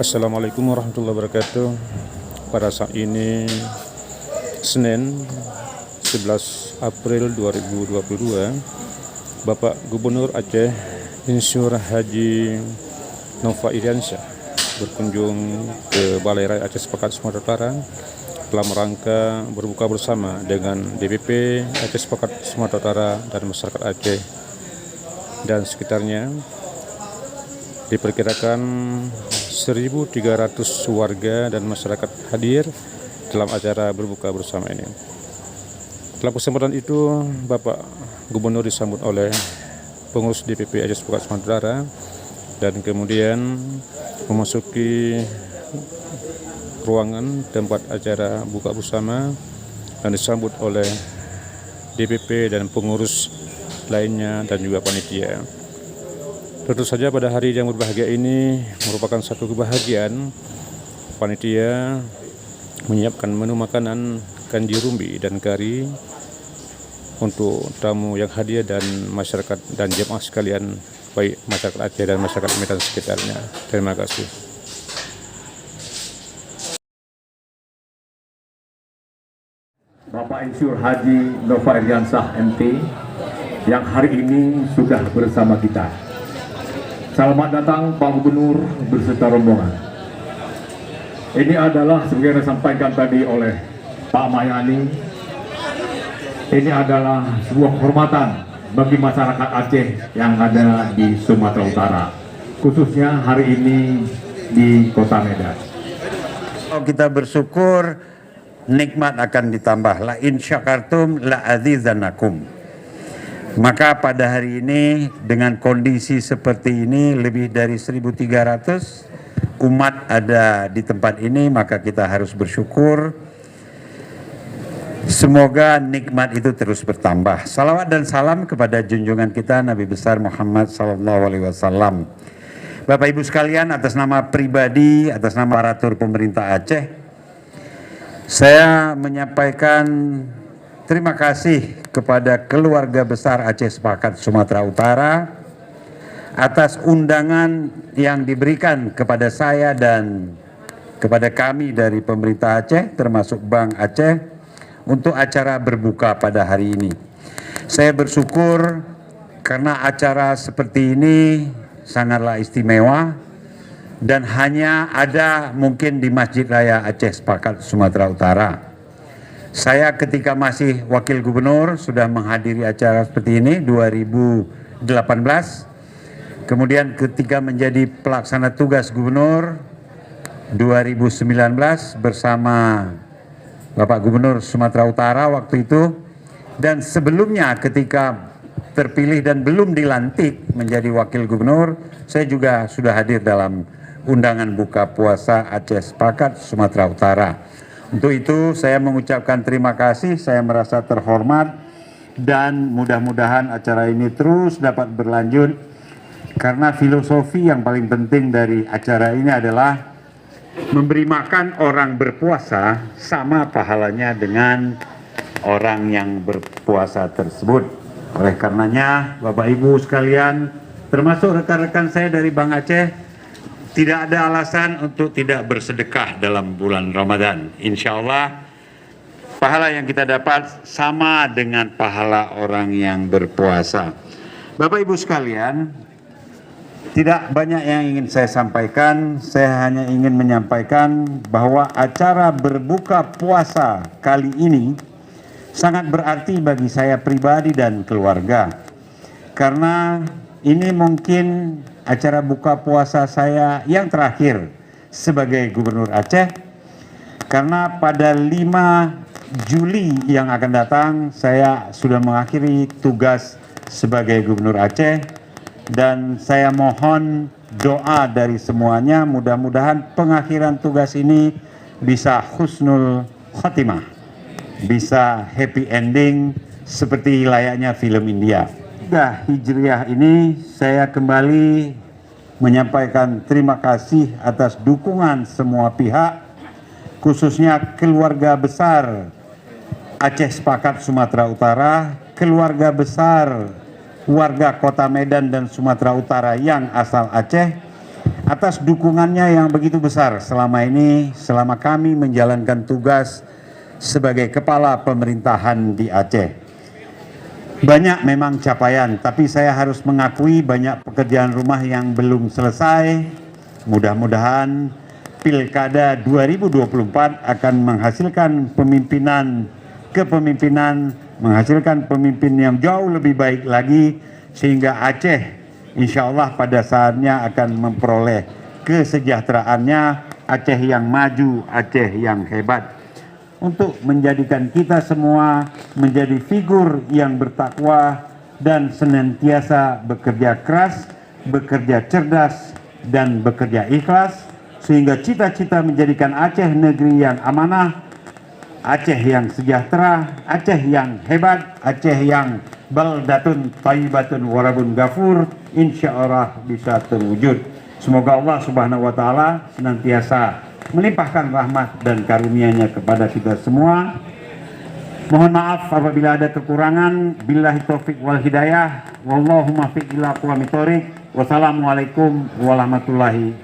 Assalamualaikum warahmatullahi wabarakatuh. Pada saat ini Senin 11 April 2022, Bapak Gubernur Aceh Insur Haji Nova Iriansyah berkunjung ke Balai Raya Aceh Sepakat Sumatera Utara dalam rangka berbuka bersama dengan DPP Aceh Sepakat Sumatera Utara dan masyarakat Aceh dan sekitarnya. Diperkirakan 1.300 warga dan masyarakat hadir dalam acara berbuka bersama ini. Dalam kesempatan itu, Bapak Gubernur disambut oleh pengurus DPP Aceh Sepakat Sumatera Utara dan kemudian memasuki ruangan tempat acara buka bersama dan disambut oleh DPP dan pengurus lainnya dan juga panitia. Tentu saja pada hari yang berbahagia ini merupakan satu kebahagiaan. Panitia menyiapkan menu makanan kanji rumbi dan kari untuk tamu yang hadir dan masyarakat dan jemaah sekalian, baik masyarakat Aceh dan masyarakat Medan sekitarnya. Terima kasih. Bapak Insur Haji Nova Iriansyah MT yang hari ini sudah bersama kita. Selamat datang Pak Gubernur beserta rombongan. Ini adalah seperti yang disampaikan tadi oleh Pak Mayani. Ini adalah sebuah kehormatan bagi masyarakat Aceh yang ada di Sumatera Utara, khususnya hari ini di Kota Medan. Kalau kita bersyukur, nikmat akan ditambah. La in syakartum la azizanakum. Maka pada hari ini dengan kondisi seperti ini lebih dari 1.300 umat ada di tempat ini, maka kita harus bersyukur. Semoga nikmat itu terus bertambah. Salawat dan salam kepada junjungan kita Nabi besar Muhammad SAW. Bapak Ibu sekalian, atas nama pribadi, atas nama aparatur pemerintah Aceh, saya menyampaikan terima kasih kepada keluarga besar Aceh Sepakat Sumatera Utara atas undangan yang diberikan kepada saya dan kepada kami dari pemerintah Aceh, termasuk Bank Aceh, untuk acara berbuka pada hari ini. Saya bersyukur karena acara seperti ini sangatlah istimewa dan hanya ada mungkin di Masjid Raya Aceh Sepakat Sumatera Utara. Saya ketika masih wakil gubernur sudah menghadiri acara seperti ini 2018. Kemudian ketika menjadi pelaksana tugas gubernur 2019 bersama Bapak Gubernur Sumatera Utara waktu itu. Dan sebelumnya ketika terpilih dan belum dilantik menjadi wakil gubernur, saya juga sudah hadir dalam undangan buka puasa Aceh Sepakat Sumatera Utara. Untuk itu saya mengucapkan terima kasih, saya merasa terhormat dan mudah-mudahan acara ini terus dapat berlanjut karena filosofi yang paling penting dari acara ini adalah memberi makan orang berpuasa sama pahalanya dengan orang yang berpuasa tersebut. Oleh karenanya Bapak Ibu sekalian, termasuk rekan-rekan saya dari Bank Aceh, tidak ada alasan untuk tidak bersedekah dalam bulan Ramadan. Insya Allah pahala yang kita dapat sama dengan pahala orang yang berpuasa. Bapak Ibu sekalian, tidak banyak yang ingin saya sampaikan. Saya hanya ingin menyampaikan bahwa acara berbuka puasa kali ini sangat berarti bagi saya pribadi dan keluarga. Karena ini mungkin acara buka puasa saya yang terakhir sebagai Gubernur Aceh, karena pada 5 Juli yang akan datang saya sudah mengakhiri tugas sebagai Gubernur Aceh dan saya mohon doa dari semuanya, mudah-mudahan pengakhiran tugas ini bisa husnul khotimah, bisa happy ending seperti layaknya film India. Hijriah ini saya kembali menyampaikan terima kasih atas dukungan semua pihak, khususnya keluarga besar Aceh Sepakat Sumatera Utara, keluarga besar warga Kota Medan dan Sumatera Utara yang asal Aceh, atas dukungannya yang begitu besar selama ini, selama kami menjalankan tugas sebagai kepala pemerintahan di Aceh. Banyak memang capaian, tapi saya harus mengakui banyak pekerjaan rumah yang belum selesai. Mudah-mudahan Pilkada 2024 akan menghasilkan kepemimpinan, menghasilkan pemimpin yang jauh lebih baik lagi, sehingga Aceh insya Allah pada saatnya akan memperoleh kesejahteraannya, Aceh yang maju, Aceh yang hebat, untuk menjadikan kita semua menjadi figur yang bertakwa dan senantiasa bekerja keras, bekerja cerdas, dan bekerja ikhlas, sehingga cita-cita menjadikan Aceh negeri yang amanah, Aceh yang sejahtera, Aceh yang hebat, Aceh yang baldatun thayyibatun warabun ghafur, insya Allah bisa terwujud. Semoga Allah Subhanahu wa Ta'ala senantiasa melimpahkan rahmat dan karunia-Nya kepada kita semua. Mohon maaf apabila ada kekurangan. Billahi taufik wal hidayah. Wallahumma fiq ila aqwamit thoriq. Wassalamualaikum warahmatullahi